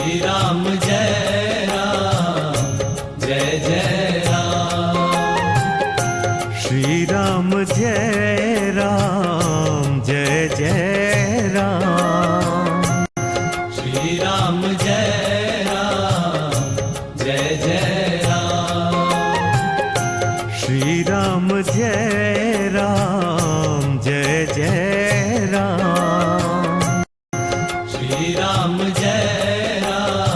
श्री राम जय राम जय जय राम। श्री राम जय राम जय जय राम। श्री राम जय राम जय जय राम। श्री राम जय राम जय जय राम। श्री राम जय राम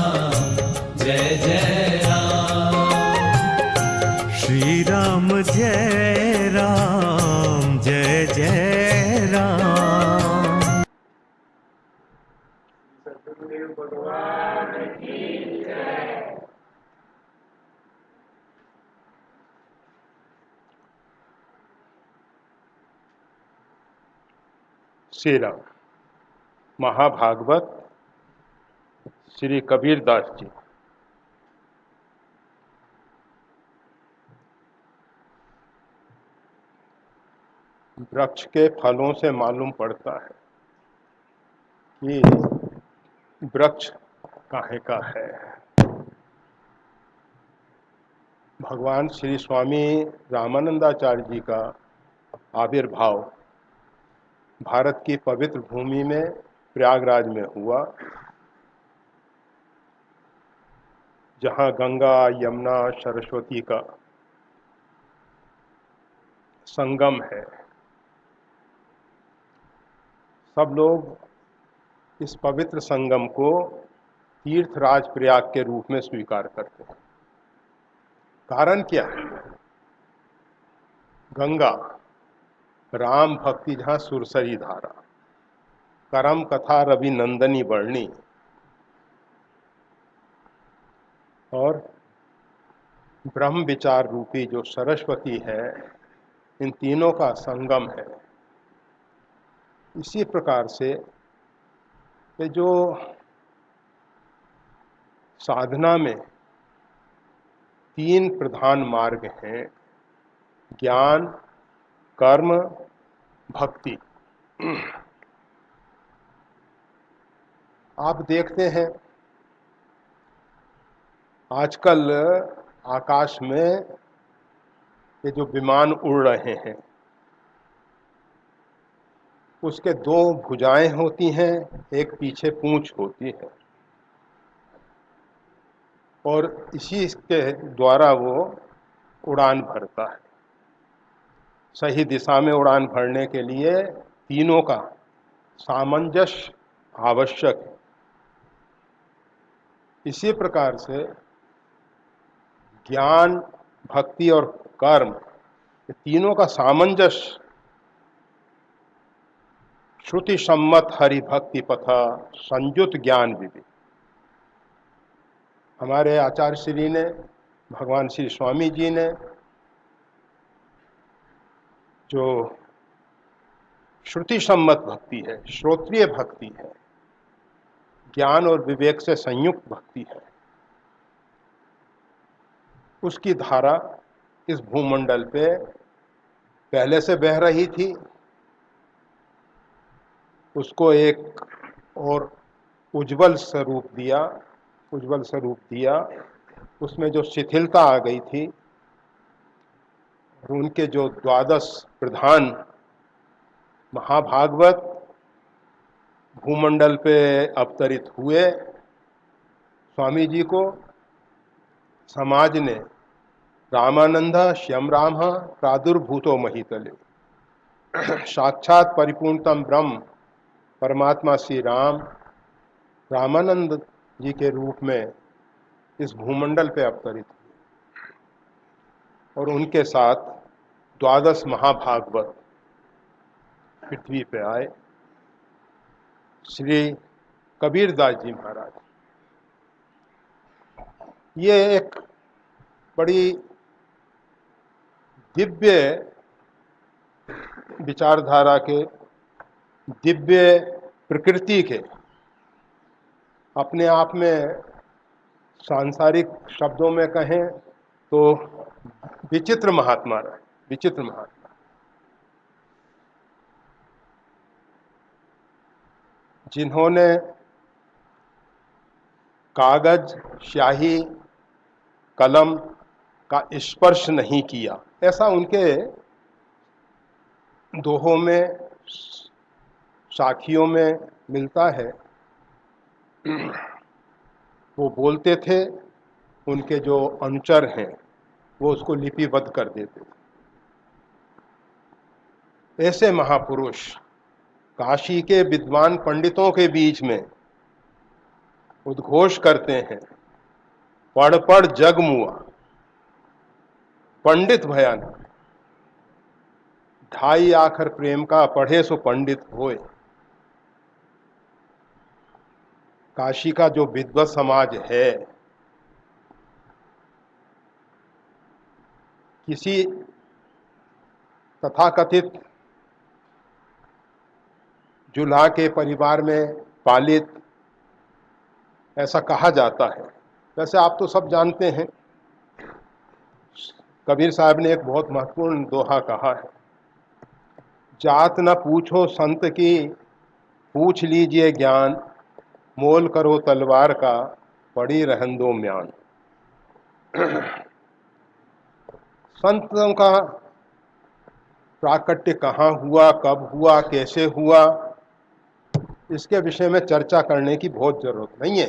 जय जय राम। श्री राम जय राम जय जय राम। सद्गुरुदेव भगवान की जय। श्री राम। महाभागवत श्री कबीरदास जी। वृक्ष के फलों से मालूम पड़ता है कि वृक्ष काहे का है। भगवान श्री स्वामी रामानंदाचार्य जी का आविर्भाव भारत की पवित्र भूमि में प्रयागराज में हुआ, जहाँ गंगा यमुना सरस्वती का संगम है। सब लोग इस पवित्र संगम को तीर्थराज प्रयाग के रूप में स्वीकार करते हैं। कारण क्या है? गंगा राम भक्ति जहाँ सुरसरी धारा, करम कथा रवि नंदनी वर्णी, और ब्रह्म विचार रूपी जो सरस्वती है, इन तीनों का संगम है। इसी प्रकार से ये जो साधना में तीन प्रधान मार्ग हैं, ज्ञान, कर्म, भक्ति। आप देखते हैं आजकल आकाश में ये जो विमान उड़ रहे हैं, उसके दो भुजाएं होती हैं, एक पीछे पूंछ होती है, और इसी के द्वारा वो उड़ान भरता है। सही दिशा में उड़ान भरने के लिए तीनों का सामंजस्य आवश्यक है। इसी प्रकार से ज्ञान, भक्ति और कर्म, ये तीनों का सामंजस्य श्रुति सम्मत हरि भक्ति पथा संयुत ज्ञान विधि। हमारे आचार्य श्री ने, भगवान श्री स्वामी जी ने जो श्रुति सम्मत भक्ति है, श्रोत्रिय भक्ति है, ज्ञान और विवेक से संयुक्त भक्ति है, उसकी धारा इस भूमंडल पे पहले से बह रही थी। उसको एक और उज्जवल स्वरूप दिया, उसमें जो शिथिलता आ गई थी, और उनके जो 12 प्रधान महाभागवत भूमंडल पे अवतरित हुए, स्वामी जी को समाज ने रामानंद श्यम राम प्रादुर्भूतो महितले, साक्षात परिपूर्णतम ब्रह्म परमात्मा श्री राम रामानंद जी के रूप में इस भूमंडल पे अवतरित हुए, और उनके साथ 12 महाभागवत पृथ्वी पे आए। श्री कबीरदास जी महाराज, ये एक बड़ी दिव्य विचारधारा के, दिव्य प्रकृति के, अपने आप में सांसारिक शब्दों में कहें तो विचित्र महात्मा रहे, विचित्र महात्मा। जिन्होंने कागज, स्याही, कलम का स्पर्श नहीं किया, ऐसा उनके दोहों में, साखियों में मिलता है। वो बोलते थे, उनके जो अनुचर हैं वो उसको लिपिबद्ध कर देते थे। ऐसे महापुरुष काशी के विद्वान पंडितों के बीच में उद्घोष करते हैं, पढ़ पढ़ जग मुआ, पंडित भयान, ढाई आखर प्रेम का पढ़े सो पंडित होए। काशी का जो विद्वत समाज है, किसी तथाकथित जुल्हा के परिवार में पालित, ऐसा कहा जाता है। वैसे आप तो सब जानते हैं, कबीर साहब ने एक बहुत महत्वपूर्ण दोहा कहा है, जात न पूछो संत की, पूछ लीजिए ज्ञान, मोल करो तलवार का, पड़ी रहन दो म्यान। संतों का प्राकट्य कहाँ हुआ, कब हुआ, कैसे हुआ, इसके विषय में चर्चा करने की बहुत जरूरत नहीं है।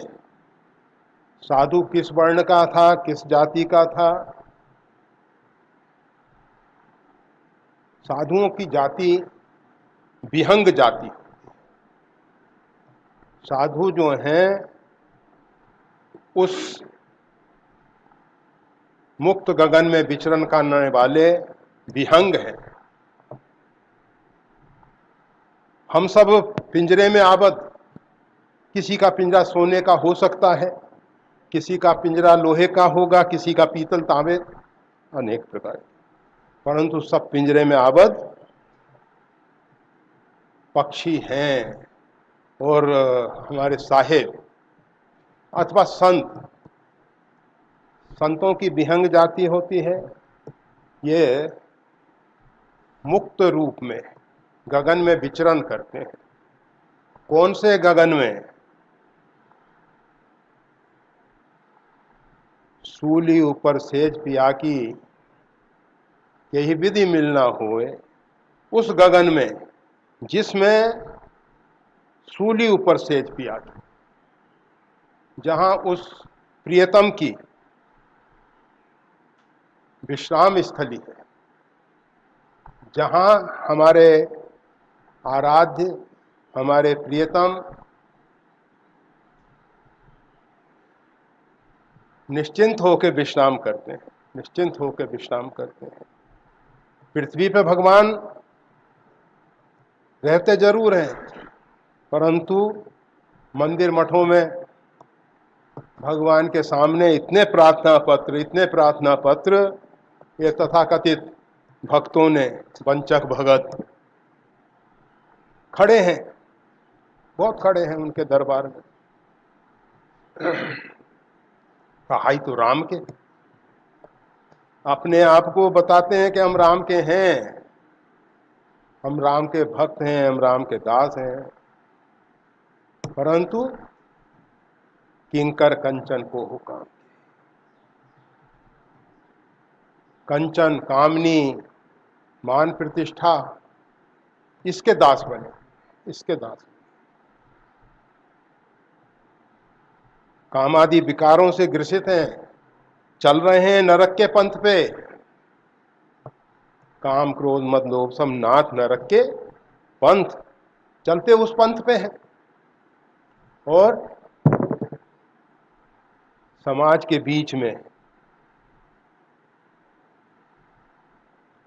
साधु किस वर्ण का था, किस जाति का था, साधुओं की जाति विहंग जाति। साधु जो हैं उस मुक्त गगन में विचरण करने वाले विहंग हैं। हम सब पिंजरे में आबद्ध, किसी का पिंजरा सोने का हो सकता है, किसी का पिंजरा लोहे का होगा, किसी का पीतल तांबे, अनेक प्रकार, परंतु सब पिंजरे में आबद्ध पक्षी हैं। और हमारे साहेब अथवा संतों की विहंग जाति होती है, ये मुक्त रूप में गगन में विचरण करते हैं। कौन से गगन में? सूली ऊपर सेज पिया की, यही विधि मिलना होए, उस गगन में जिसमें सूली ऊपर सेज पिया की, जहां उस प्रियतम की विश्राम स्थली है, जहां हमारे आराध्य, हमारे प्रियतम निश्चिंत होकर विश्राम करते हैं, निश्चिंत होकर विश्राम करते हैं। पृथ्वी पे भगवान रहते जरूर हैं, परंतु मंदिर मठों में भगवान के सामने इतने प्रार्थना पत्र ये तथाकथित भक्तों ने, वंचक भगत खड़े हैं, बहुत खड़े हैं उनके दरबार में। कहाई तो राम के, अपने आप को बताते हैं कि हम राम के हैं, हम राम के भक्त हैं, हम राम के दास हैं, परंतु किंकर कंचन को हो काम, कंचन, कामनी, मान प्रतिष्ठा, इसके दास बने, इसके दास। कामादि विकारों से ग्रसित हैं, चल रहे हैं नरक के पंथ पे। काम क्रोध मद लोभ सब नाथ नरक के पंथ, चलते उस पंथ पे हैं। और समाज के बीच में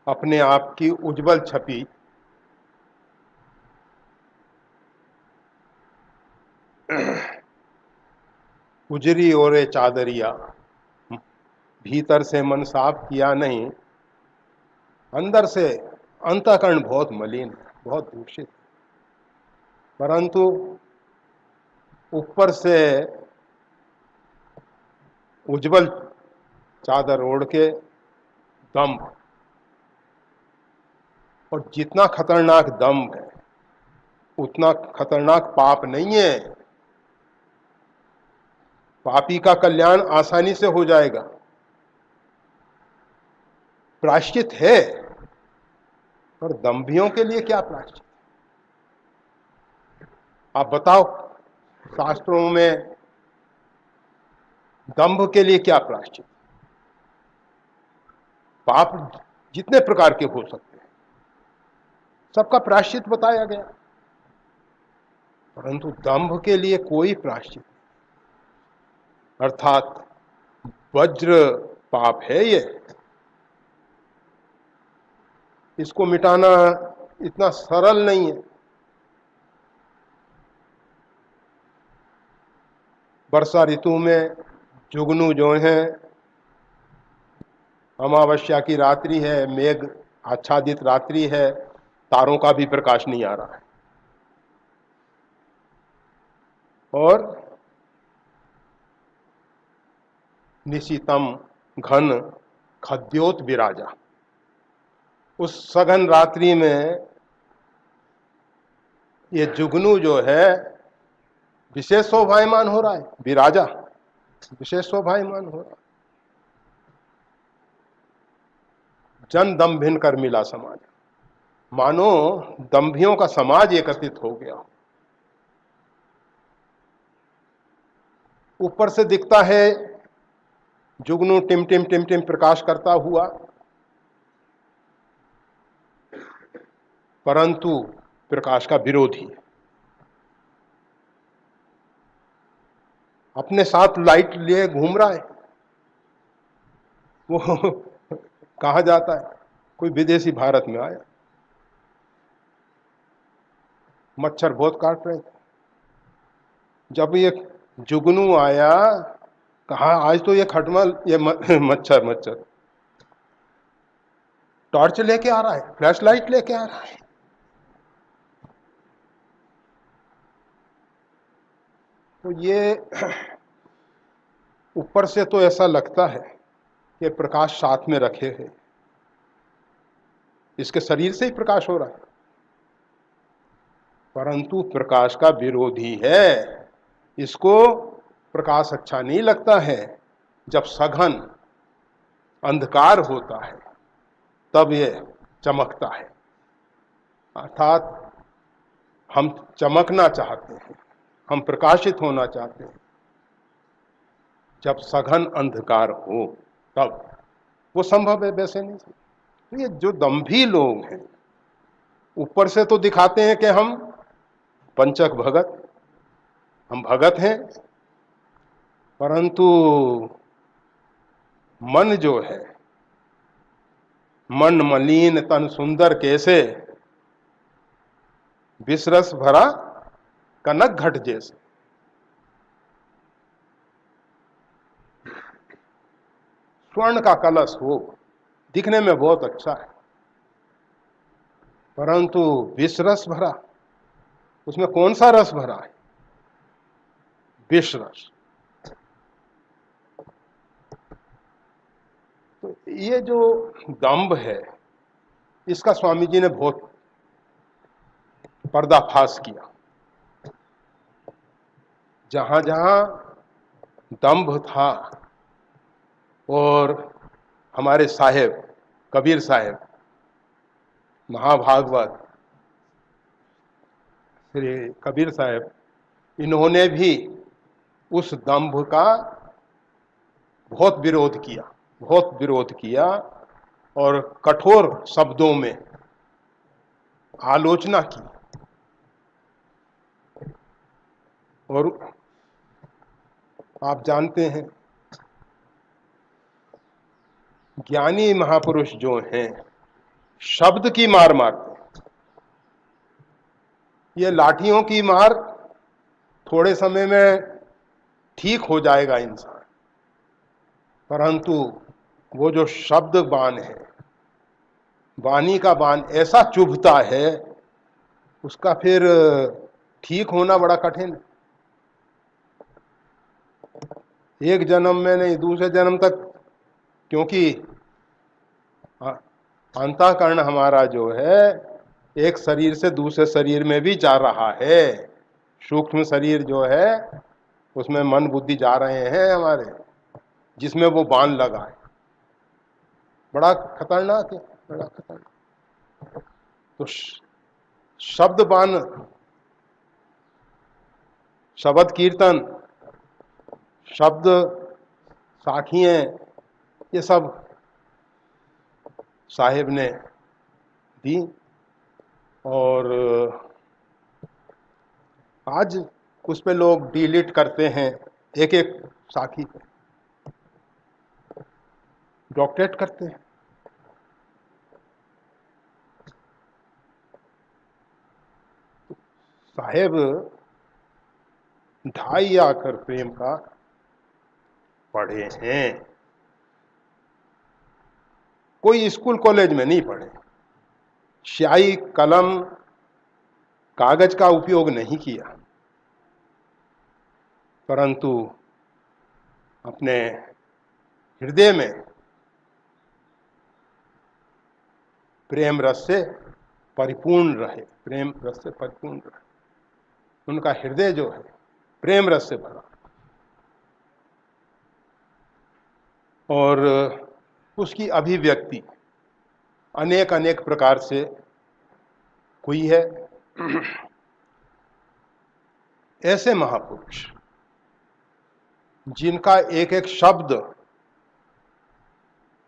अपने आप की उज्जवल छवि उजरी ओरे चादरिया, भीतर से मन साफ किया नहीं, अंदर से अंतःकरण बहुत मलिन, बहुत दूषित, परंतु ऊपर से उज्जवल चादर ओढ़ के दम्भ, और जितना खतरनाक दम्भ है उतना खतरनाक पाप नहीं है। पापी का कल्याण आसानी से हो जाएगा। प्रायश्चित है, पर दंभियों के लिए क्या प्रायश्चित? आप बताओ, शास्त्रों में दंभ के लिए क्या प्रायश्चित? पाप जितने प्रकार के हो सकते हैं, सबका प्रायश्चित बताया गया, परंतु दंभ के लिए कोई प्रायश्चित, अर्थात वज्र पाप है ये, इसको मिटाना इतना सरल नहीं है। वर्षा ऋतु में जुगनू जो है, अमावस्या की रात्रि है, मेघ आच्छादित रात्रि है, तारों का भी प्रकाश नहीं आ रहा है, और निशितम घन खद्योत विराजा, उस सघन रात्रि में ये जुगनू जो है विशेष शोभायमान हो रहा है, विराजा विशेष शोभायमान हो रहा है। जन दंभिन कर मिला समाज, मानो दंभियों का समाज एकत्रित हो गया। ऊपर से दिखता है जुगनू टिम टिम टिम टिम प्रकाश करता हुआ, परंतु प्रकाश का विरोधी है। अपने साथ लाइट लिए घूम रहा है, वो कहा जाता है कोई विदेशी भारत में आया, मच्छर बहुत काट रहे थे, जब ये जुगनू आया, कहा आज तो ये खटमल, ये मच्छर टॉर्च लेके आ रहा है, फ्लैश लाइट लेके आ रहा है। तो ये ऊपर से तो ऐसा लगता है कि प्रकाश साथ में रखे हैं, इसके शरीर से ही प्रकाश हो रहा है, परंतु प्रकाश का विरोधी है। इसको प्रकाश अच्छा नहीं लगता है। जब सघन अंधकार होता है तब ये चमकता है, अर्थात हम चमकना चाहते हैं, हम प्रकाशित होना चाहते हैं। जब सघन अंधकार हो तब वो संभव है, वैसे नहीं। तो ये जो दंभी लोग हैं, ऊपर से तो दिखाते हैं कि हम पंचक भगत, हम भगत हैं, परंतु मन जो है, मन मलिन तन सुंदर कैसे, विषरस भरा कनक घट जैसे। स्वर्ण का कलश हो, दिखने में बहुत अच्छा है, परंतु विष रस भरा, उसमें कौन सा रस भरा है? विष रस। तो ये जो दंभ है, इसका स्वामी जी ने बहुत पर्दाफाश किया। जहां जहां दंभ था, और हमारे साहेब कबीर साहेब महाभागवत श्री कबीर साहेब, इन्होंने भी उस दंभ का बहुत विरोध किया और कठोर शब्दों में आलोचना की। और आप जानते हैं, ज्ञानी महापुरुष जो हैं, शब्द की मार मारते हैं। ये लाठियों की मार थोड़े समय में ठीक हो जाएगा इंसान, परंतु वो जो शब्द बाण है, वाणी का बाण ऐसा चुभता है, उसका फिर ठीक होना बड़ा कठिन है। एक जन्म में नहीं, दूसरे जन्म तक, क्योंकि अंतःकरण हमारा जो है एक शरीर से दूसरे शरीर में भी जा रहा है। सूक्ष्म शरीर जो है उसमें मन बुद्धि जा रहे हैं हमारे, जिसमें वो बाण लगा है। बड़ा खतरनाक है, बड़ा खतरनाक। तो शब्द बाण, शब्द कीर्तन, शब्द साखियां, ये सब साहिब ने दी। और आज उस पे लोग डिलीट करते हैं, एक एक साखी पे डॉक्टरेट करते हैं। साहेब 2.5 आकर प्रेम का पढ़े हैं, कोई स्कूल कॉलेज में नहीं पढ़े, स्याही कलम कागज का उपयोग नहीं किया, परंतु अपने हृदय में प्रेम रस से परिपूर्ण रहे, प्रेम रस से परिपूर्ण रहे। उनका हृदय जो है प्रेम रस से भरा, और उसकी अभिव्यक्ति अनेक अनेक प्रकार से हुई है। ऐसे महापुरुष जिनका एक एक शब्द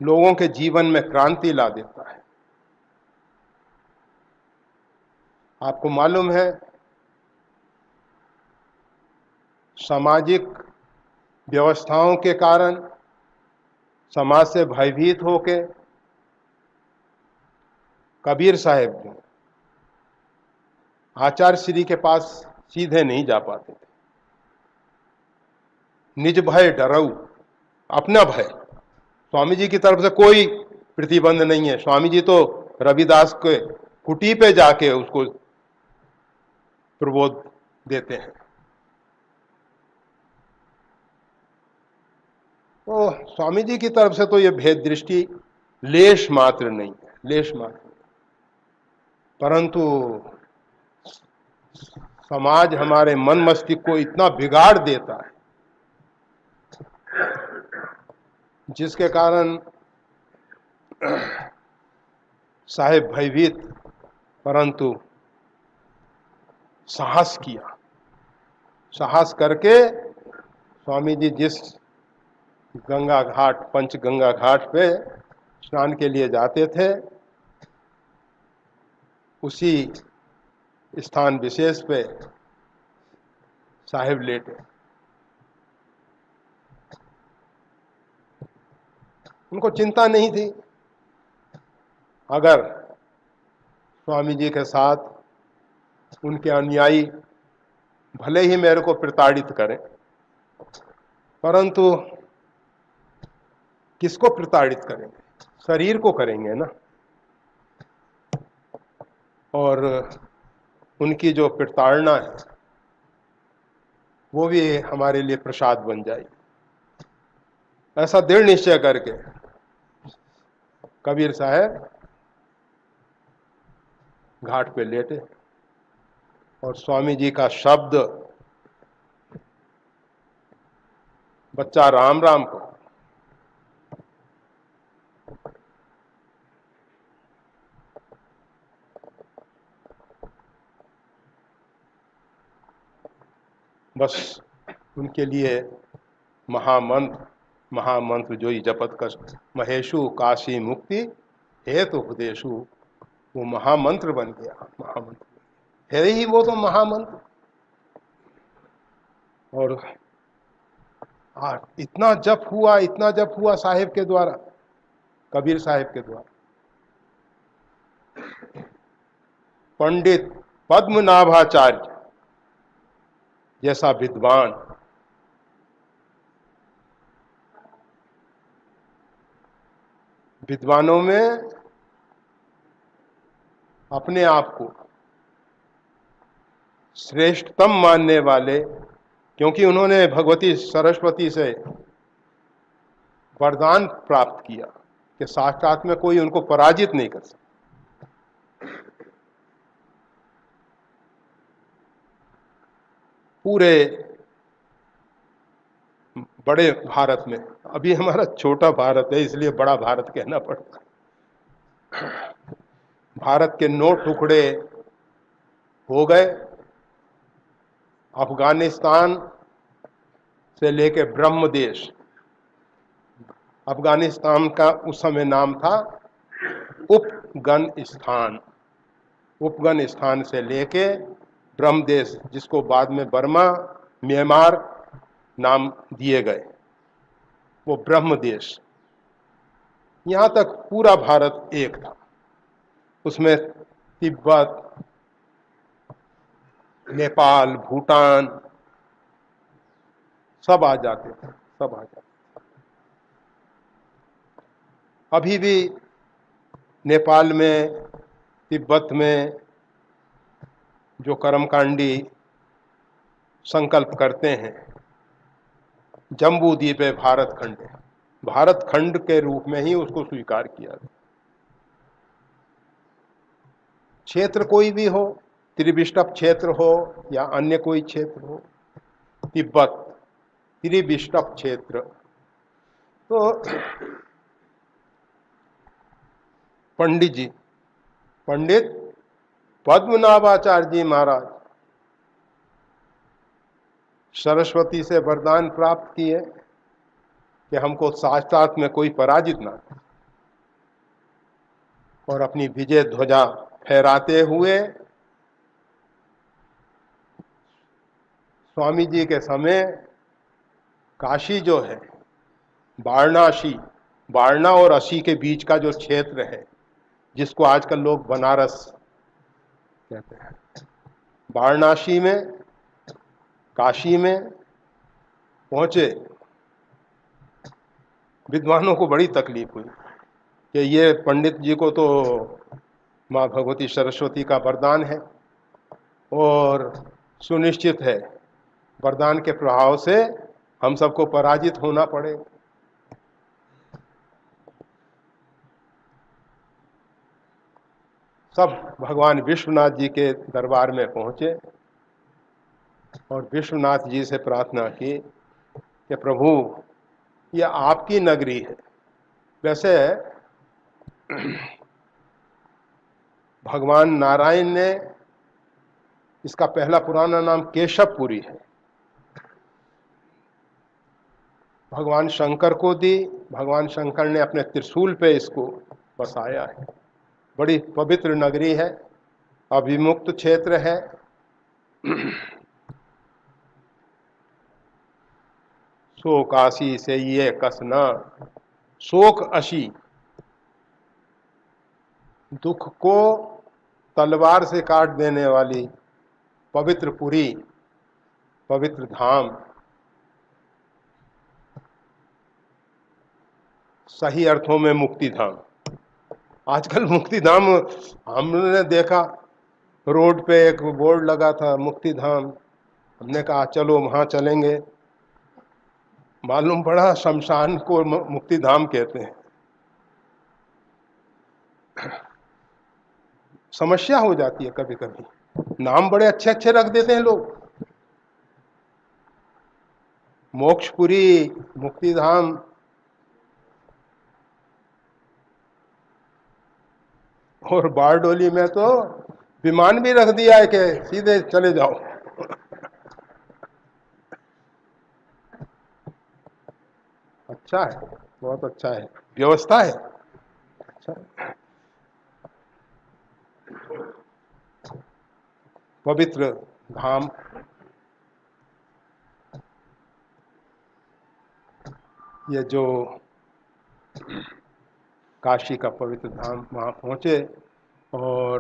लोगों के जीवन में क्रांति ला देता है। आपको मालूम है, सामाजिक व्यवस्थाओं के कारण समाज से भयभीत होकर कबीर साहब जो आचार्य श्री के पास सीधे नहीं जा पाते थे। निज भय डरऊ, अपना भय, स्वामी जी की तरफ से कोई प्रतिबंध नहीं है। स्वामी जी तो रविदास के कुटी पे जाके उसको प्रबोध देते हैं। तो स्वामी जी की तरफ से तो ये भेद दृष्टि लेश मात्र नहीं है, लेश मात्र। परंतु समाज हमारे मन मस्तिष्क को इतना बिगाड़ देता है, जिसके कारण साहेब भयभीत, परंतु साहस किया। साहस करके स्वामी जी जिस गंगा घाट, पंच गंगा घाट पे स्नान के लिए जाते थे, उसी स्थान विशेष पे साहेब लेटे। उनको चिंता नहीं थी, अगर स्वामी जी के साथ उनके अनुयायी भले ही मेरे को प्रताड़ित करें, परंतु किसको प्रताड़ित करेंगे? शरीर को करेंगे ना। और उनकी जो प्रताड़ना है वो भी हमारे लिए प्रसाद बन जाएगी। ऐसा दृढ़ निश्चय करके कबीर साहब घाट पे लेटे और स्वामी जी का शब्द, बच्चा राम राम को, बस उनके लिए महामंत्र, महामंत्र जो ही जपत कर महेशु काशी मुक्ति हेतु उपदेशु, वो महामंत्र बन गया। महामंत्र है ही वो तो महामंत्र। और इतना जप हुआ, इतना जप हुआ साहिब के द्वारा, कबीर साहिब के द्वारा। पंडित पद्मनाभाचार्य जैसा विद्वान विद्वानों में अपने आप को श्रेष्ठतम मानने वाले, क्योंकि उन्होंने भगवती सरस्वती से वरदान प्राप्त किया कि साक्षात में कोई उनको पराजित नहीं कर सकता। पूरे बड़े भारत में। अभी हमारा छोटा भारत है, इसलिए बड़ा भारत कहना पड़ता है। भारत के 9 टुकड़े हो गए। अफगानिस्तान से लेके ब्रह्म देश, अफगानिस्तान का उस समय नाम था उपगनिस्तान। उपगनिस्तान से लेके ब्रह्म देश, जिसको बाद में बर्मा, म्यांमार नाम दिए गए, वो ब्रह्म देश, यहाँ तक पूरा भारत एक था। उसमें तिब्बत, नेपाल, भूटान सब आ जाते थे, सब आ जाते। अभी भी नेपाल में, तिब्बत में जो कर्मकांडी संकल्प करते हैं, जम्बू द्वीप है भारत खंड है, भारत खंड के रूप में ही उसको स्वीकार किया गया। क्षेत्र कोई भी हो, त्रिविष्टप क्षेत्र हो या अन्य कोई क्षेत्र हो, तिब्बत त्रिविष्टप क्षेत्र। तो पंडित पद्मनाभाचार्य जी महाराज सरस्वती से वरदान प्राप्त किए कि हमको साक्षात में कोई पराजित ना करे, और अपनी विजय ध्वजा फहराते हुए स्वामी जी के समय काशी जो है, वाराणसी, वारणा और असी के बीच का जो क्षेत्र है, जिसको आजकल लोग बनारस कहते हैं, वाराणसी में, काशी में पहुंचे। विद्वानों को बड़ी तकलीफ हुई कि ये पंडित जी को तो माँ भगवती सरस्वती का वरदान है और सुनिश्चित है वरदान के प्रभाव से हम सबको पराजित होना पड़े। सब भगवान विश्वनाथ जी के दरबार में पहुंचे और विश्वनाथ जी से प्रार्थना की कि प्रभु, यह आपकी नगरी है। वैसे भगवान नारायण ने इसका पहला पुराना नाम केशवपुरी है, भगवान शंकर को दी। भगवान शंकर ने अपने त्रिशूल पे इसको बसाया है। बड़ी पवित्र नगरी है, अभिमुक्त क्षेत्र है। शोक आशी से ये कसना, शोक अशी, दुख को तलवार से काट देने वाली पवित्र पुरी, पवित्र धाम, सही अर्थों में मुक्ति धाम। आजकल मुक्ति धाम हमने देखा, रोड पे एक बोर्ड लगा था मुक्ति धाम, हमने कहा चलो वहां चलेंगे, मालूम पड़ा शमशान को मुक्ति धाम कहते हैं। समस्या हो जाती है कभी कभी, नाम बड़े अच्छे अच्छे रख देते हैं लोग, मोक्षपुरी, मुक्ति धाम। और बारडोली में तो विमान भी रख दिया है कि सीधे चले जाओ। अच्छा है, बहुत अच्छा है, व्यवस्था है, अच्छा है। पवित्र धाम, ये जो काशी का पवित्र धाम, वहाँ पहुँचे और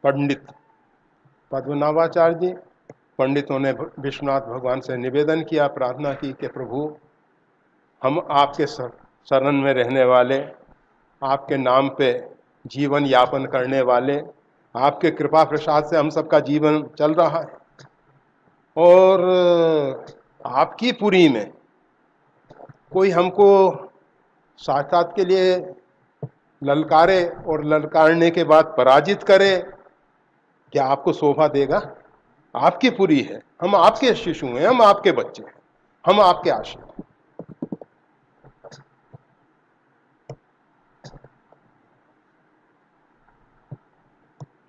पंडित पद्मनाभाचार्य जी, पंडितों ने विश्वनाथ भगवान से निवेदन किया, प्रार्थना की कि प्रभु, हम आपके शरण में रहने वाले, आपके नाम पे जीवन यापन करने वाले, आपके कृपा प्रसाद से हम सबका जीवन चल रहा है, और आपकी पुरी में कोई हमको साक्षात के लिए ललकारे और ललकारने के बाद पराजित करे, क्या आपको शोभा देगा? आपकी पुरी है, हम आपके शिशु हैं, हम आपके बच्चे हैं, हम आपके आश्रित हैं।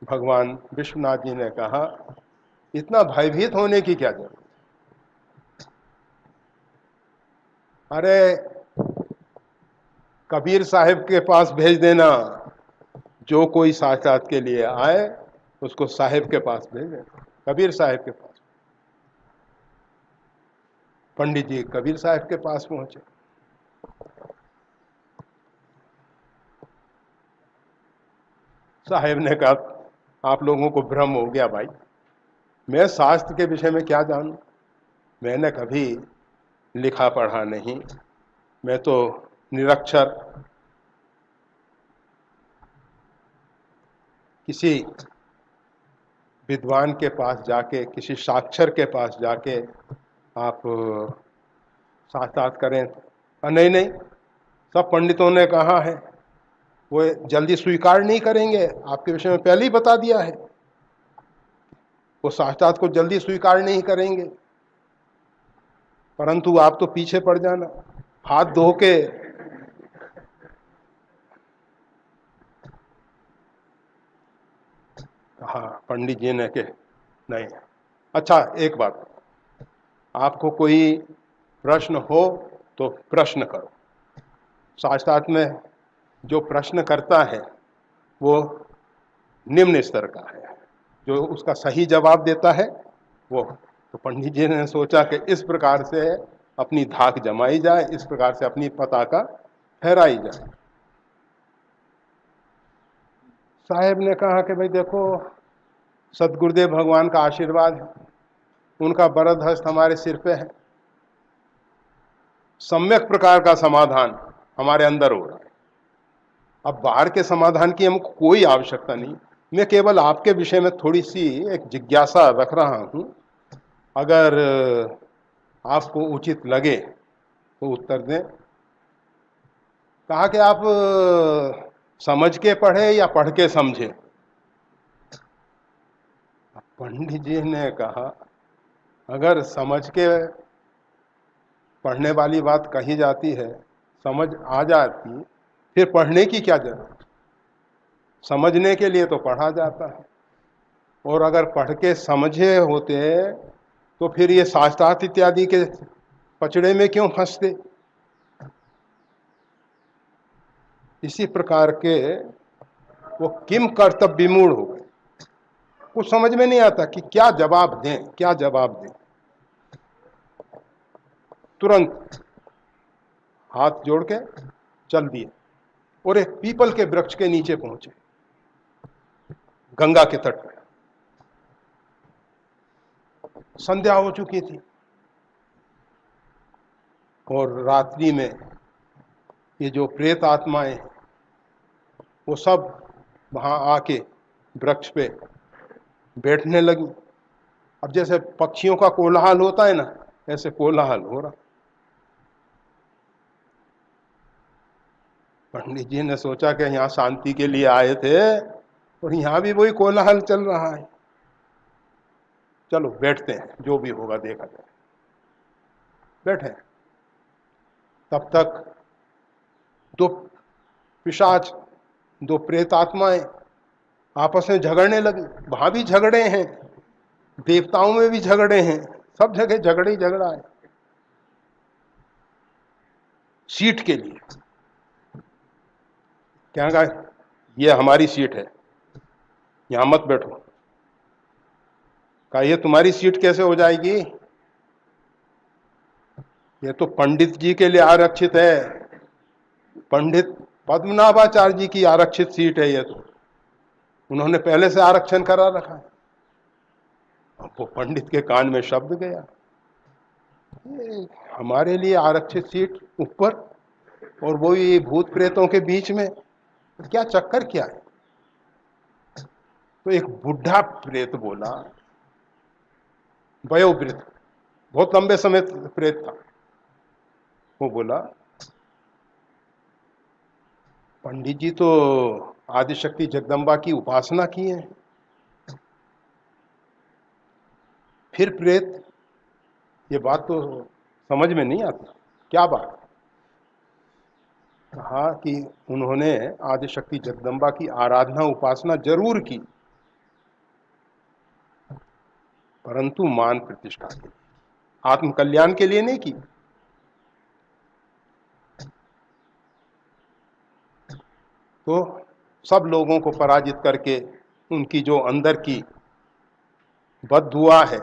भगवान विश्वनाथ जी ने कहा, इतना भयभीत होने की क्या जरूरत? अरे कबीर साहिब के पास भेज देना, जो कोई साक्षात के लिए आए उसको साहिब के पास भेज देना, कबीर साहिब के पास। पंडित जी कबीर साहिब के पास पहुंचे। साहिब ने कहा, आप लोगों को भ्रम हो गया भाई, मैं शास्त्र के विषय में क्या जानूं, मैंने कभी लिखा पढ़ा नहीं, मैं तो निरक्षर, किसी विद्वान के पास जाके, किसी साक्षर के पास जाके आप साक्षात करें। नहीं नहीं, सब पंडितों ने कहा है, वो जल्दी स्वीकार नहीं करेंगे, आपके विषय में पहले ही बता दिया है, वो साक्षात को जल्दी स्वीकार नहीं करेंगे, परंतु आप तो पीछे पड़ जाना, हाथ धो के हाँ। पंडित जी ने के नहीं। अच्छा एक बात, आपको कोई प्रश्न हो तो प्रश्न करो। साक्षात में जो प्रश्न करता है वो निम्न स्तर का है, जो उसका सही जवाब देता है वो। तो पंडित जी ने सोचा कि इस प्रकार से अपनी धाक जमाई जाए, इस प्रकार से अपनी पताका फहराई जाए। साहेब ने कहा कि भाई देखो, सदगुरुदेव भगवान का आशीर्वाद है, उनका वरद हस्त हमारे सिर पे है, सम्यक प्रकार का समाधान हमारे अंदर हो रहा है। अब बाहर के समाधान की हमको कोई आवश्यकता नहीं, मैं केवल आपके विषय में थोड़ी सी एक जिज्ञासा रख रहा हूं, अगर आपको उचित लगे तो उत्तर दें। कहा कि आप समझ के पढ़े या पढ़ के समझे? पंडित जी ने कहा, अगर समझ के पढ़ने वाली बात कही जाती है, समझ आ जाती, फिर पढ़ने की क्या जरूरत? समझने के लिए तो पढ़ा जाता है, और अगर पढ़ के समझे होते तो फिर ये शास्त्रार्थ इत्यादि के पचड़े में क्यों फंसते? इसी प्रकार के वो किम कर्तव्य विमूढ़ हो गए, कुछ समझ में नहीं आता कि क्या जवाब दें, क्या जवाब दें। तुरंत हाथ जोड़ के चल दिए और एक पीपल के वृक्ष के नीचे पहुंचे, गंगा के तट पर। संध्या हो चुकी थी और रात्रि में ये जो प्रेत आत्माएं वो सब वहां आके वृक्ष पे बैठने लगी। अब जैसे पक्षियों का कोलाहल होता है ना, ऐसे कोलाहल हो रहा। पंडित जी ने सोचा कि यहाँ शांति के लिए आए थे और यहाँ भी वही कोलाहल चल रहा है, चलो बैठते हैं, जो भी होगा देखा जाए। बैठे। तब तक दो पिशाच, दो प्रेतात्माएं आपस में झगड़ने लगी। वहां भी झगड़े हैं, देवताओं में भी झगड़े हैं, सब जगह झगड़े ही झगड़ा है सीट के लिए। क्या कहा, ये हमारी सीट है, यहां मत बैठो। कहा, ये तुम्हारी सीट कैसे हो जाएगी, ये तो पंडित जी के लिए आरक्षित है, पंडित पद्मनाभाचार्य जी की आरक्षित सीट है, ये तो उन्होंने पहले से आरक्षण करा रखा है। अब वो पंडित के कान में शब्द गया, हमारे लिए आरक्षित सीट ऊपर, और वो ये भूत प्रेतों के बीच में, क्या चक्कर क्या है? तो एक बुढ़ा प्रेत बोला, वयोवृद्ध, बहुत लंबे समय प्रेत था, वो बोला, पंडित जी तो आदिशक्ति जगदम्बा की उपासना किए हैं, फिर प्रेत, ये बात तो समझ में नहीं आती, क्या बात? कहा कि उन्होंने आदिशक्ति जगदम्बा की आराधना उपासना जरूर की, परंतु मान प्रतिष्ठा के लिए, आत्म कल्याण के लिए नहीं की। तो सब लोगों को पराजित करके उनकी जो अंदर की बद्दुआ है,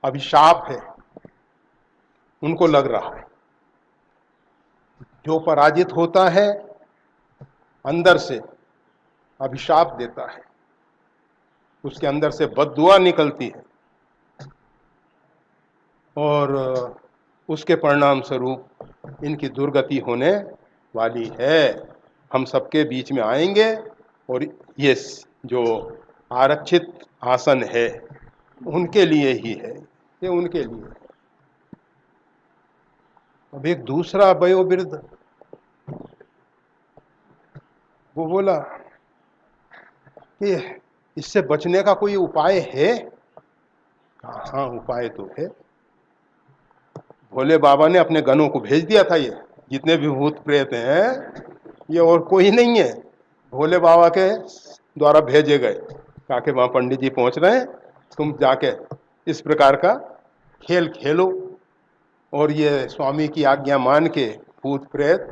अभिशाप है, उनको लग रहा है। जो पराजित होता है अंदर से अभिशाप देता है, उसके अंदर से बद्दुआ निकलती है और उसके परिणाम स्वरूप इनकी दुर्गति होने वाली है। हम सबके बीच में आएंगे और ये जो आरक्षित आसन है उनके लिए ही है, ये उनके लिए है। अब एक दूसरा वयोवृद्ध वो बोला कि इससे बचने का कोई उपाय है? हाँ, उपाय तो है। भोले बाबा ने अपने गणों को भेज दिया था, ये जितने भी भूत प्रेत हैं ये और कोई नहीं है, भोले बाबा के द्वारा भेजे गए। कहा कि वहां पंडित जी पहुंच रहे हैं, तुम जाके इस प्रकार का खेल खेलो। और ये स्वामी की आज्ञा मान के भूत प्रेत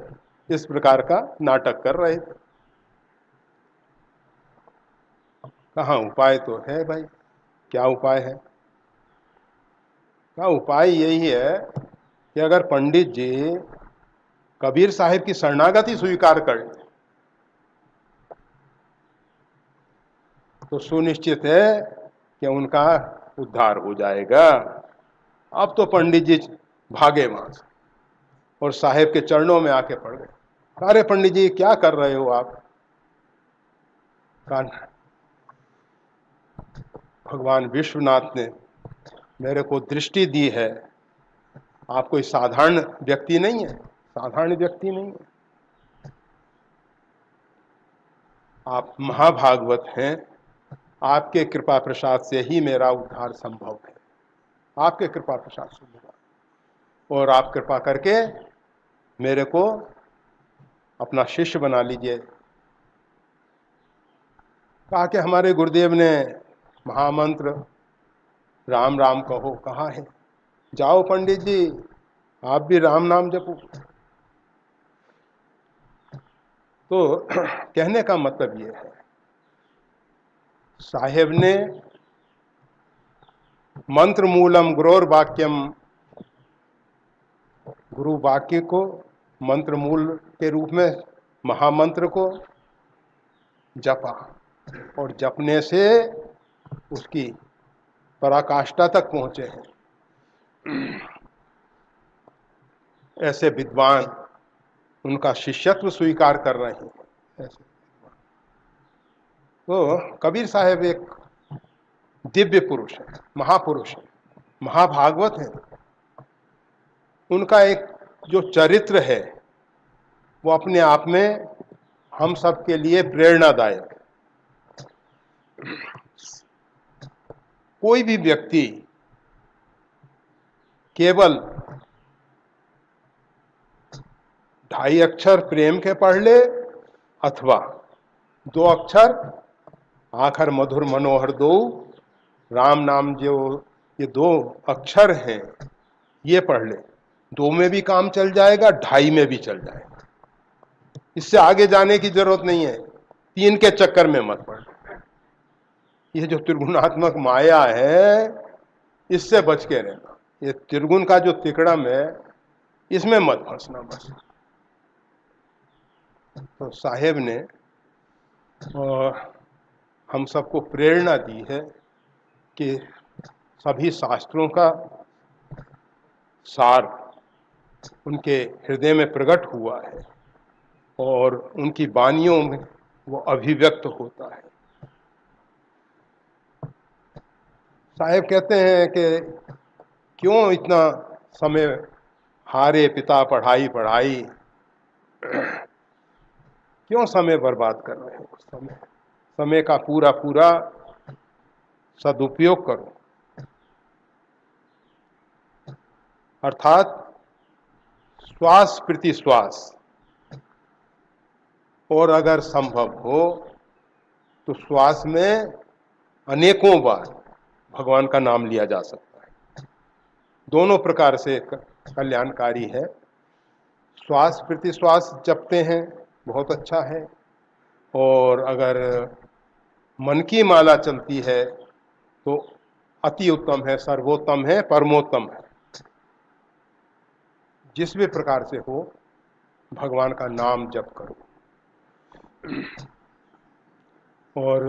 इस प्रकार का नाटक कर रहे थे। कहाँ उपाय तो है भाई, क्या उपाय है? क्या उपाय यही है कि अगर पंडित जी कबीर साहिब की शरणागति स्वीकार कर लें तो सुनिश्चित है कि उनका उद्धार हो जाएगा। अब तो पंडित जी भागे वहां से और साहेब के चरणों में आके पड़ गए। अरे पंडित जी क्या कर रहे हो आप? भगवान विश्वनाथ ने मेरे को दृष्टि दी है, आप कोई साधारण व्यक्ति नहीं है, साधारण व्यक्ति नहीं है, आप महाभागवत हैं, आपके कृपा प्रसाद से ही मेरा उद्धार संभव है, आपके कृपा प्रसाद से मेरा, और आप कृपा करके मेरे को अपना शिष्य बना लीजिए। कहा कि हमारे गुरुदेव ने महामंत्र राम राम कहो कहा है, जाओ पंडित जी आप भी राम नाम जपो। तो कहने का मतलब ये है, साहेब ने मंत्र मूलम गुरोर वाक्यम, गुरु वाक्य को मंत्र मूल के रूप में महामंत्र को जपा और जपने से उसकी पराकाष्ठा तक पहुंचे हैं। ऐसे विद्वान उनका शिष्यत्व स्वीकार कर रहे हैं। ऐसे तो कबीर साहब एक दिव्य पुरुष है, महापुरुष है, महाभागवत है। उनका एक जो चरित्र है वो अपने आप में हम सब के लिए प्रेरणादायक है। कोई भी व्यक्ति केवल 2.5 अक्षर प्रेम के पढ़ ले अथवा 2 अक्षर आखर मधुर मनोहर दो राम नाम, जो ये 2 अक्षर हैं ये पढ़ ले, 2 में भी काम चल जाएगा, 2.5 में भी चल जाएगा। इससे आगे जाने की जरूरत नहीं है, 3 के चक्कर में मत पड़। ये जो त्रिगुणात्मक माया है इससे बच के रहना, ये त्रिगुण का जो तिकड़म है इसमें मत फंसना बस। तो साहेब ने हम सबको प्रेरणा दी है कि सभी शास्त्रों का सार उनके हृदय में प्रकट हुआ है और उनकी वाणियों में वो अभिव्यक्त होता है। साहेब कहते हैं कि क्यों इतना समय हारे पिता पढ़ाई पढ़ाई, क्यों समय बर्बाद कर रहे हो? समय का पूरा पूरा सदुपयोग करो, अर्थात श्वास प्रति श्वास, और अगर संभव हो तो श्वास में अनेकों बार भगवान का नाम लिया जा सकता है। दोनों प्रकार से कल्याणकारी है। श्वास प्रति श्वास जपते हैं, बहुत अच्छा है। और अगर मन की माला चलती है तो अति उत्तम है, सर्वोत्तम है, परमोत्तम है। जिस भी प्रकार से हो, भगवान का नाम जप करो। और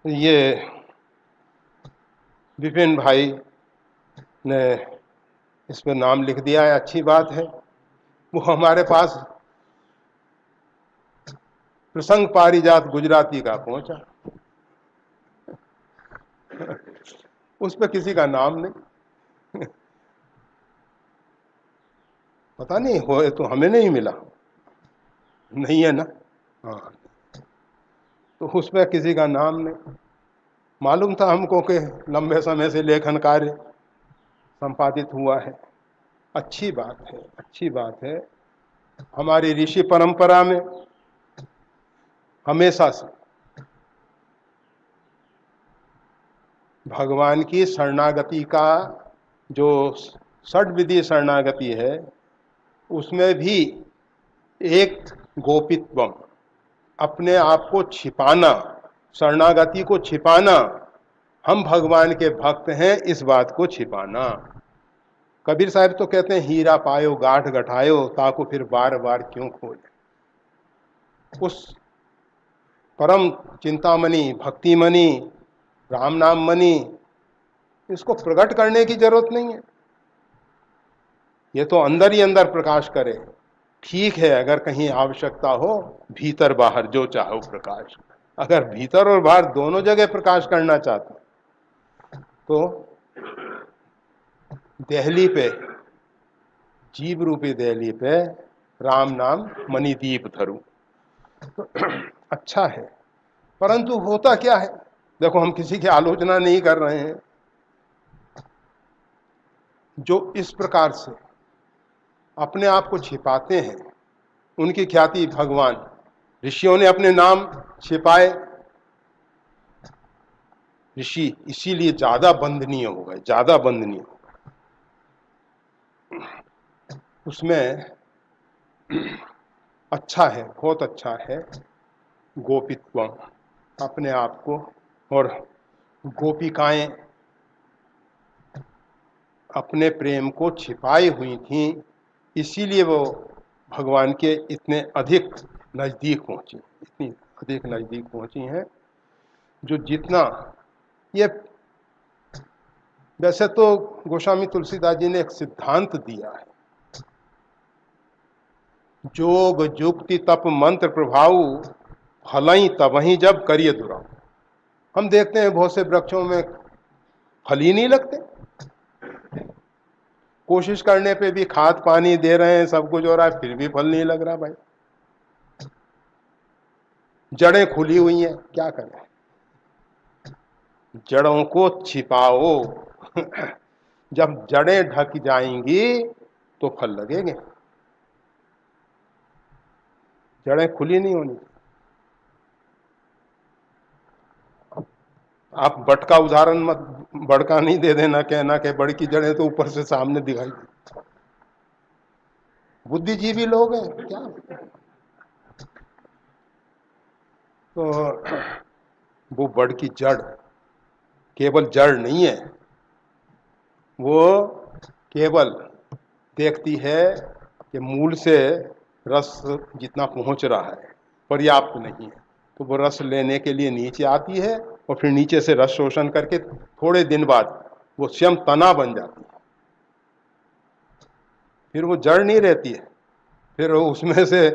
ये विपिन भाई ने इस पर नाम लिख दिया है, अच्छी बात है। वो हमारे पास प्रसंग पारिजात गुजराती का पहुंचा, उस पर किसी का नाम नहीं। पता नहीं हो तो हमें नहीं मिला, नहीं है ना। हाँ, तो उस पर किसी का नाम नहीं। मालूम था हमको कि लंबे समय से लेखन कार्य संपादित हुआ है। अच्छी बात है, अच्छी बात है। हमारी ऋषि परंपरा में हमेशा से भगवान की शरणागति का जो षड्विधि शरणागति है, उसमें भी एक गोपित्वम, अपने आप को छिपाना, शरणागति को छिपाना। हम भगवान के भक्त हैं, इस बात को छिपाना। कबीर साहब तो कहते हैं, हीरा पायो गाठ गठायो, ताको फिर बार बार क्यों खोले। उस परम चिंतामणि, भक्तिमणि, राम नाम मणि, इसको प्रकट करने की जरूरत नहीं है। ये तो अंदर ही अंदर प्रकाश करे। ठीक है, अगर कहीं आवश्यकता हो, भीतर बाहर जो चाहो प्रकाश। अगर भीतर और बाहर दोनों जगह प्रकाश करना चाहते तो दहली पे, जीव रूपी दहली पे राम नाम मणिदीप धरू, तो अच्छा है। परंतु होता क्या है, देखो, हम किसी की आलोचना नहीं कर रहे हैं। जो इस प्रकार से अपने आप को छिपाते हैं, उनकी ख्याति भगवान, ऋषियों ने अपने नाम छिपाए। ऋषि इसीलिए ज्यादा बंधनीय हो गए, ज्यादा बंधनीय हो गए। उसमें अच्छा है, बहुत अच्छा है गोपित्व, अपने आप को। और गोपिकाएं अपने प्रेम को छिपाई हुई थीं, इसीलिए वो भगवान के इतने अधिक नजदीक पहुंची, इतनी अधिक नजदीक पहुंची हैं। जो जितना ये, वैसे तो गोस्वामी तुलसीदास जी ने एक सिद्धांत दिया है, जोग जुक्ति तप मंत्र प्रभाव फलई तबही जब करिए दुराव। हम देखते हैं बहुत से वृक्षों में फल ही नहीं लगते, कोशिश करने पे भी, खाद पानी दे रहे हैं, सब कुछ हो रहा है, फिर भी फल नहीं लग रहा भाई। जड़ें खुली हुई हैं, क्या करें। जड़ों को छिपाओ। जब जड़ें ढक जाएंगी तो फल लगेंगे, जड़ें खुली नहीं होनी। आप बट का उदाहरण मत, बड़का नहीं दे देना, कहना कि बड़ की जड़ें तो ऊपर से सामने दिखाई दी। बुद्धिजीवी लोग हैं क्या। तो वो बड़ की जड़ केवल जड़ नहीं है, वो केवल देखती है कि मूल से रस जितना पहुंच रहा है पर्याप्त नहीं है, तो वो रस लेने के लिए नीचे आती है, और फिर नीचे से रस शोषण करके थोड़े दिन बाद वो स्वयं तना बन जाती है। फिर वो जड़ नहीं रहती है, फिर उसमें से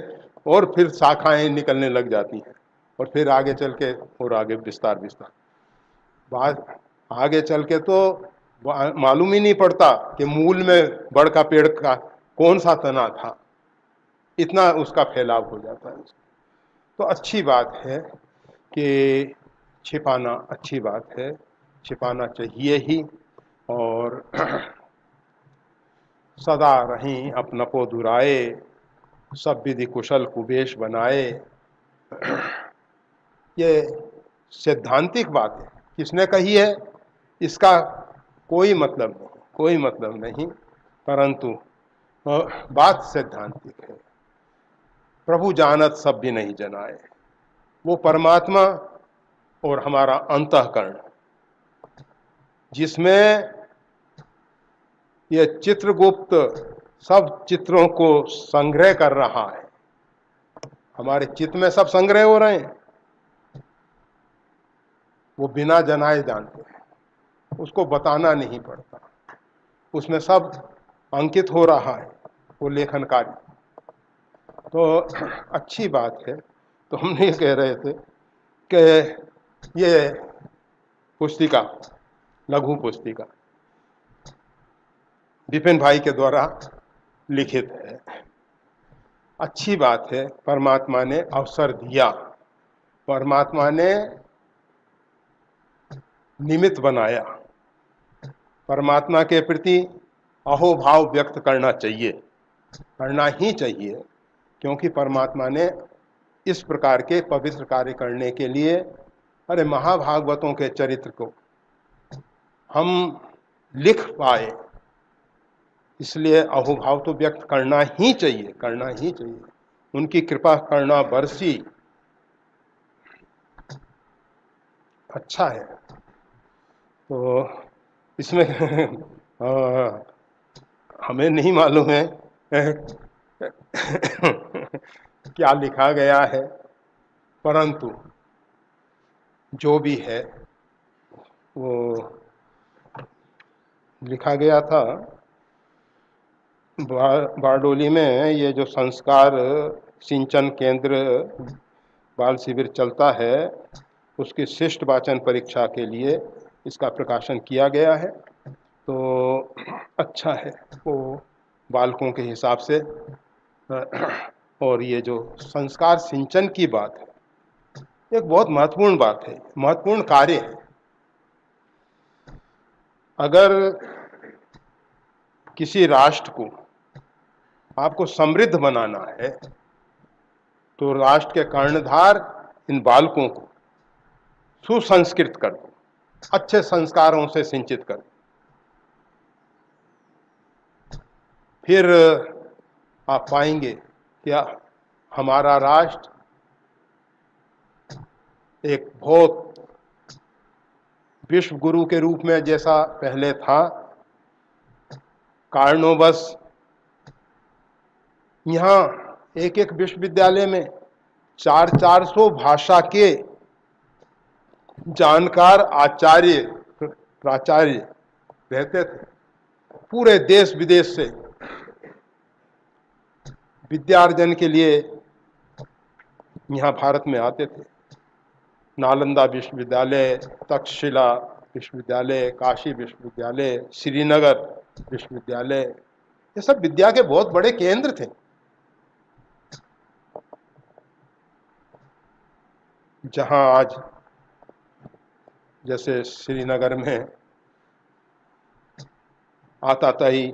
और फिर शाखाएं निकलने लग जाती हैं, और फिर आगे चल के और आगे विस्तार विस्तार, बाद आगे चल के तो मालूम ही नहीं पड़ता कि मूल में बड़ का पेड़ का कौन सा तना था, इतना उसका फैलाव हो जाता है। तो अच्छी बात है कि छिपाना, अच्छी बात है, छिपाना चाहिए ही। और सदा रहीं अपनपो दुराए, सब विधि कुशल कुबेश बनाए। ये सैद्धांतिक बात है, किसने कही है इसका कोई मतलब नहीं, परंतु बात सैद्धांतिक है। प्रभु जानत सब भी नहीं जनाए, वो परमात्मा और हमारा अंतःकरण जिसमें ये चित्रगुप्त सब चित्रों को संग्रह कर रहा है। हमारे चित्त में सब संग्रह हो रहे हैं, वो बिना जनाए जानते हैं, उसको बताना नहीं पड़ता, उसमें सब अंकित हो रहा है वो लेखन कार्य। तो अच्छी बात है। तो हम ये कह रहे थे कि ये पुस्तिका, लघु पुस्तिका विपिन भाई के द्वारा लिखित है। अच्छी बात है, परमात्मा ने अवसर दिया, परमात्मा ने निमित्त बनाया। परमात्मा के प्रति अहोभाव व्यक्त करना चाहिए, करना ही चाहिए, क्योंकि परमात्मा ने इस प्रकार के पवित्र कार्य करने के लिए, अरे महाभागवतों के चरित्र को हम लिख पाए, इसलिए अहोभाव तो व्यक्त करना ही चाहिए। उनकी कृपा करना बरसी, अच्छा है। तो इसमें हमें नहीं मालूम है क्या लिखा गया है, परंतु जो भी है वो लिखा गया था। बारडोली में ये जो संस्कार सिंचन केंद्र बाल शिविर चलता है, उसकी शिष्ट वाचन परीक्षा के लिए इसका प्रकाशन किया गया है। तो अच्छा है वो बालकों के हिसाब से। और ये जो संस्कार सिंचन की बात है, एक बहुत महत्वपूर्ण बात है, महत्वपूर्ण कार्य है। अगर किसी राष्ट्र को आपको समृद्ध बनाना है, तो राष्ट्र के कर्णधार इन बालकों को सुसंस्कृत कर दो, अच्छे संस्कारों से सिंचित कर दो, फिर आप पाएंगे कि हमारा राष्ट्र एक बहुत विश्व गुरु के रूप में जैसा पहले था, कारणोंवश यहाँ एक एक विश्वविद्यालय में 400 भाषा के जानकार आचार्य प्राचार्य रहते थे। पूरे देश विदेश से विद्यार्जन के लिए यहाँ भारत में आते थे। नालंदा विश्वविद्यालय, तक्षशिला विश्वविद्यालय, काशी विश्वविद्यालय, श्रीनगर विश्वविद्यालय, ये सब विद्या के बहुत बड़े केंद्र थे। जहां आज जैसे श्रीनगर में आता ही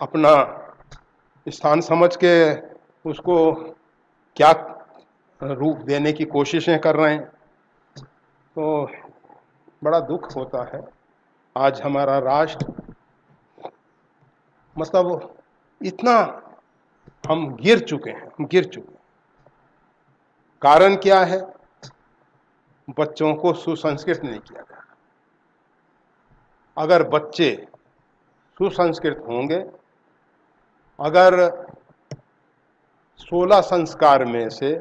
अपना स्थान समझ के उसको क्या रूप देने की कोशिशें कर रहे हैं, तो बड़ा दुख होता है। आज हमारा राष्ट्र मतलब इतना हम गिर चुके हैं। कारण क्या है? बच्चों को सुसंस्कृत नहीं किया गया। अगर बच्चे सुसंस्कृत होंगे, अगर 16 संस्कार में से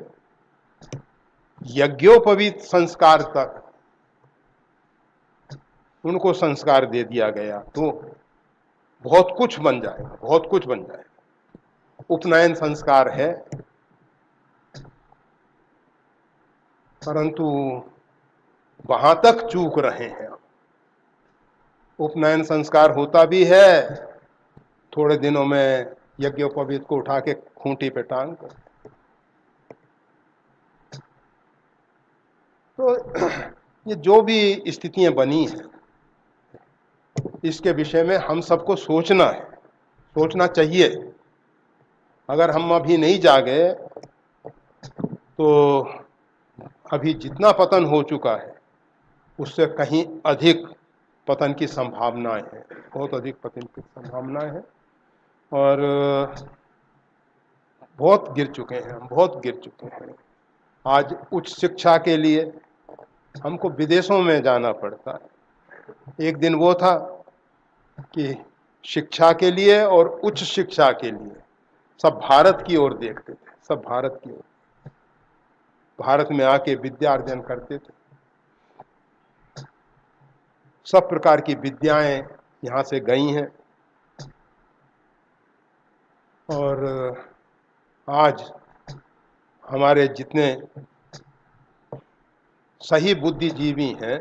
यज्ञोपवीत संस्कार तक उनको संस्कार दे दिया गया, तो बहुत कुछ बन जाएगा। उपनयन संस्कार है, परंतु वहां तक चूक रहे हैं। उपनयन संस्कार होता भी है, थोड़े दिनों में यज्ञोपवीत को उठा के खूंटी पे टांग कर। तो ये जो भी स्थितियां बनी हैं, इसके विषय में हम सबको सोचना चाहिए। अगर हम अभी नहीं जागे तो अभी जितना पतन हो चुका है उससे कहीं अधिक पतन की संभावनाएं हैं, बहुत अधिक पतन की संभावनाएं हैं। और बहुत गिर चुके हैं हम, बहुत गिर चुके हैं। आज उच्च शिक्षा के लिए हमको विदेशों में जाना पड़ता है। एक दिन वो था कि शिक्षा के लिए और उच्च शिक्षा के लिए सब भारत की ओर देखते थे, सब भारत की ओर, भारत में आके विद्या अर्जन करते थे। सब प्रकार की विद्याएं यहाँ से गई हैं। और आज हमारे जितने सही बुद्धिजीवी हैं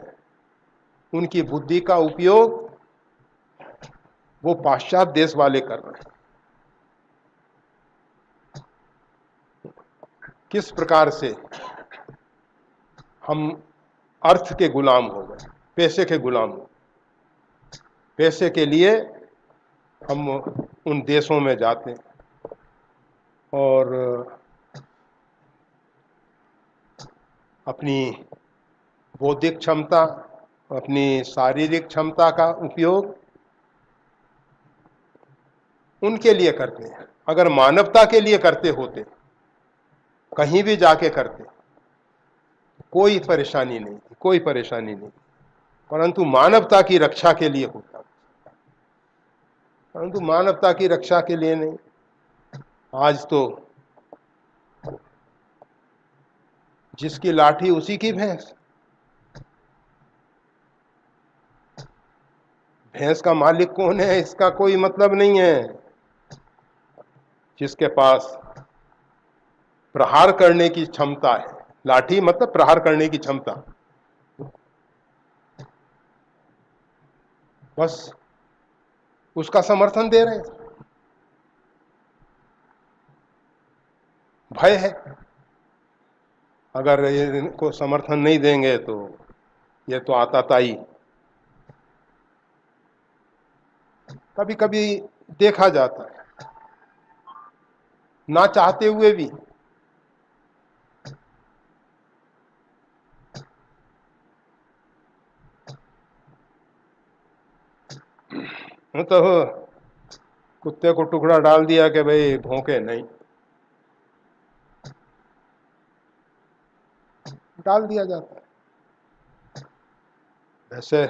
उनकी बुद्धि का उपयोग वो पाश्चात्य देश वाले कर रहे हैं। किस प्रकार से हम अर्थ के गुलाम हो गए, पैसे के गुलाम हो गए। पैसे के लिए हम उन देशों में जाते हैं और अपनी बौद्धिक क्षमता, अपनी शारीरिक क्षमता का उपयोग उनके लिए करते हैं। अगर मानवता के लिए करते होते, कहीं भी जाके करते, कोई परेशानी नहीं थी, कोई परेशानी नहीं, परंतु मानवता की रक्षा के लिए होता, परंतु मानवता की रक्षा के लिए नहीं। आज तो जिसकी लाठी उसी की भैंस, भैंस का मालिक कौन है इसका कोई मतलब नहीं है। जिसके पास प्रहार करने की क्षमता है, लाठी मतलब प्रहार करने की क्षमता, बस उसका समर्थन दे रहे हैं। भय है, अगर इनको समर्थन नहीं देंगे तो ये तो आताताई। कभी कभी देखा जाता है ना चाहते हुए भी तो कुत्ते को टुकड़ा डाल दिया कि भाई भौंके नहीं, डाल दिया जाता है। वैसे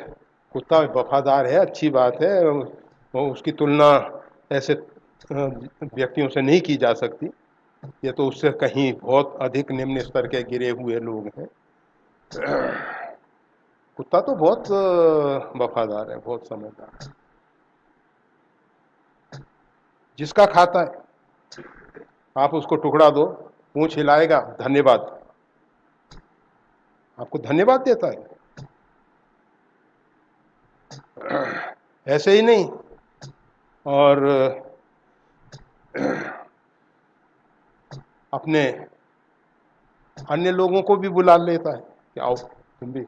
कुत्ता वफादार है, अच्छी बात है, वो उसकी तुलना ऐसे व्यक्तियों से नहीं की जा सकती। ये तो उससे कहीं बहुत अधिक निम्न स्तर के गिरे हुए लोग हैं। कुत्ता तो बहुत वफादार है, बहुत समझदार है। जिसका खाता है आप उसको टुकड़ा दो, पूंछ हिलाएगा, धन्यवाद, आपको धन्यवाद देता है। ऐसे ही नहीं, और अपने अन्य लोगों को भी बुला लेता है कि आओ तुम भी।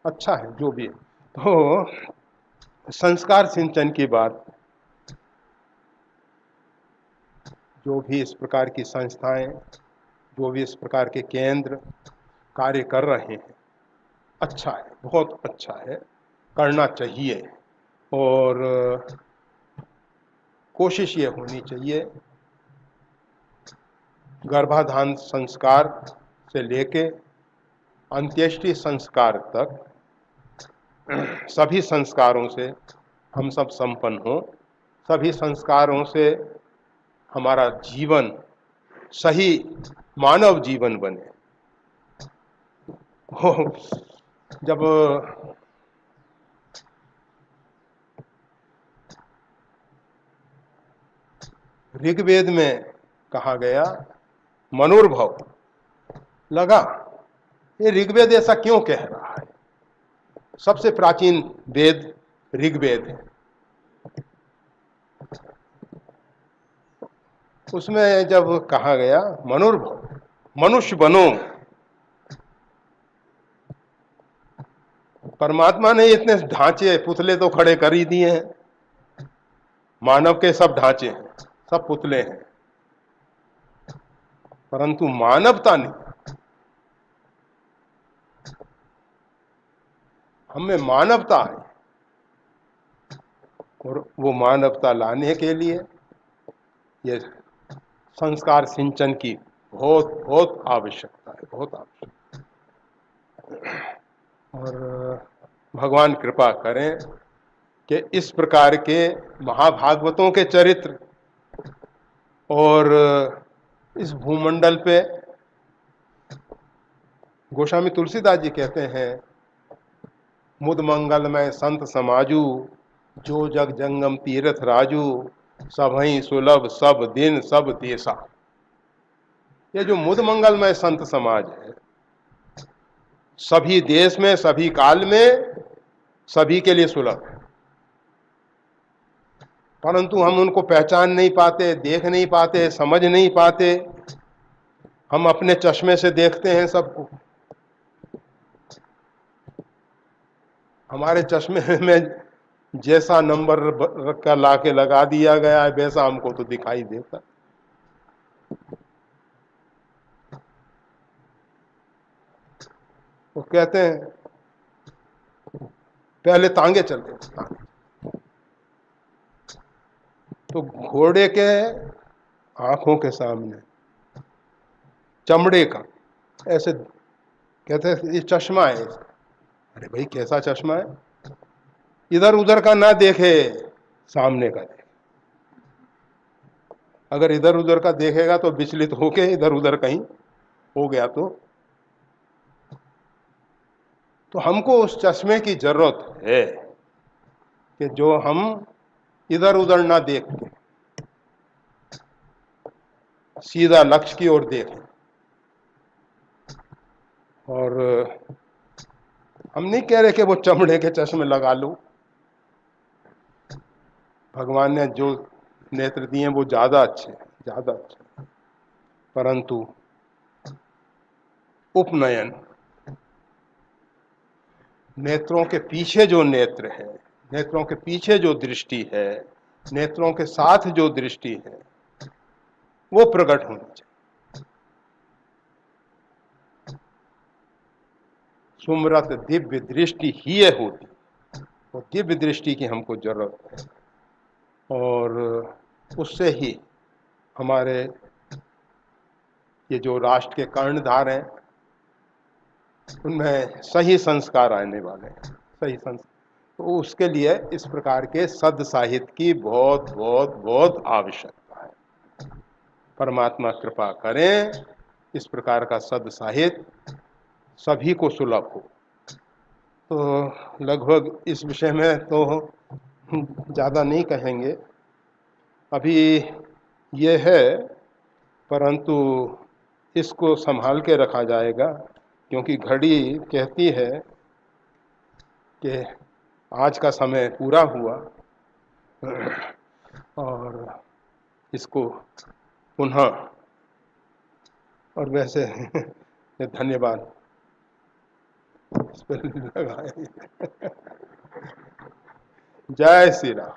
अच्छा है जो भी है। तो संस्कार सिंचन की बात, जो भी इस प्रकार की संस्थाएं, जो भी इस प्रकार के केंद्र कार्य कर रहे हैं, अच्छा है, बहुत अच्छा है, करना चाहिए। और कोशिश ये होनी चाहिए गर्भाधान संस्कार से लेके अंत्येष्टि संस्कार तक सभी संस्कारों से हम सब संपन्न हों, सभी संस्कारों से हमारा जीवन सही मानव जीवन बने। जब ऋग्वेद में कहा गया मनोर्भव, लगा ये ऋग्वेद ऐसा क्यों कह रहा है। सबसे प्राचीन वेद ऋग्वेद है, उसमें जब कहा गया मनोर्भव, मनुष्य बनो, परमात्मा ने इतने ढांचे पुतले तो खड़े कर ही दिए हैं। मानव के सब ढांचे हैं, सब पुतले हैं। परंतु मानवता नहीं। हमें मानवता है, और वो मानवता लाने के लिए ये संस्कार सिंचन की बहुत बहुत आवश्यकता है, बहुत आवश्यकता है। और भगवान कृपा करें कि इस प्रकार के महाभागवतों के चरित्र और इस भूमंडल पे गोस्वामी तुलसीदास जी कहते हैं, मुद मंगलमय संत समाजू, जो जग जंगम तीर्थ राजू, सबहि सुलभ सब दिन सब देसा। ये जो मुद मंगलमय संत समाज है, सभी देश में सभी काल में सभी के लिए सुलभ है, परंतु हम उनको पहचान नहीं पाते, देख नहीं पाते, समझ नहीं पाते। हम अपने चश्मे से देखते हैं सबको। हमारे चश्मे में जैसा नंबर का लाके लगा दिया गया है, वैसा हमको तो दिखाई देता। वो कहते हैं पहले तांगे चलते थे, तो घोड़े के आंखों के सामने चमड़े का ऐसे कहते हैं ये चश्मा है। अरे भाई कैसा चश्मा है, इधर उधर का ना देखे, सामने का देखे। अगर इधर उधर का देखेगा तो विचलित होके इधर उधर कहीं हो गया तो हमको उस चश्मे की जरूरत है कि जो हम इधर उधर ना देख के सीधा लक्ष्य की ओर देखें। और हम नहीं कह रहे कि वो चमड़े के चश्मे लगा लो, भगवान ने जो नेत्र दिए वो ज्यादा अच्छे, ज्यादा अच्छे, परंतु उपनयन, नेत्रों के पीछे जो नेत्र है, नेत्रों के पीछे जो दृष्टि है, नेत्रों के साथ जो दृष्टि है, वो प्रकट होनी चाहिए। सुमरत दिव्य दृष्टि ही होती, वो दिव्य दृष्टि की हमको जरूरत है। और उससे ही हमारे ये जो राष्ट्र के कर्णधार हैं उनमें सही संस्कार आने वाले हैं, सही संस्कार। तो उसके लिए इस प्रकार के सद साहित्य की बहुत बहुत बहुत आवश्यकता है। परमात्मा कृपा करें इस प्रकार का सद साहित्य सभी को सुलभ हो। तो लगभग इस विषय में तो ज़्यादा नहीं कहेंगे, अभी ये है, परंतु इसको संभाल के रखा जाएगा, क्योंकि घड़ी कहती है कि आज का समय पूरा हुआ और इसको पुनः, और वैसे धन्यवाद इस पर लगाए। जय श्री राम।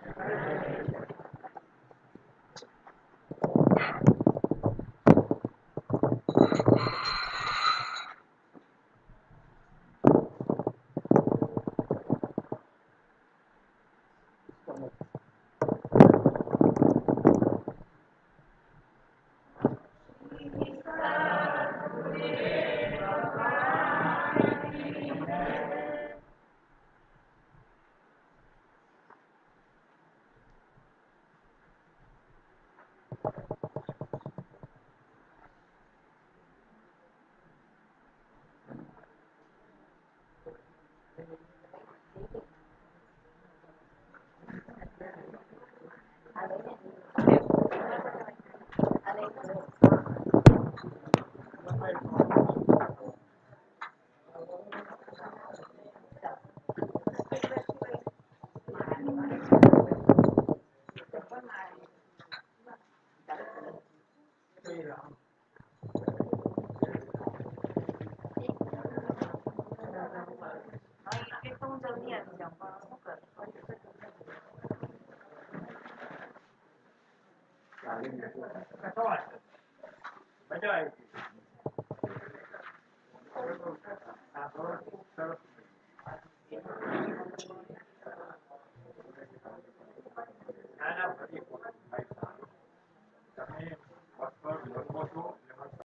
मजा आएगी।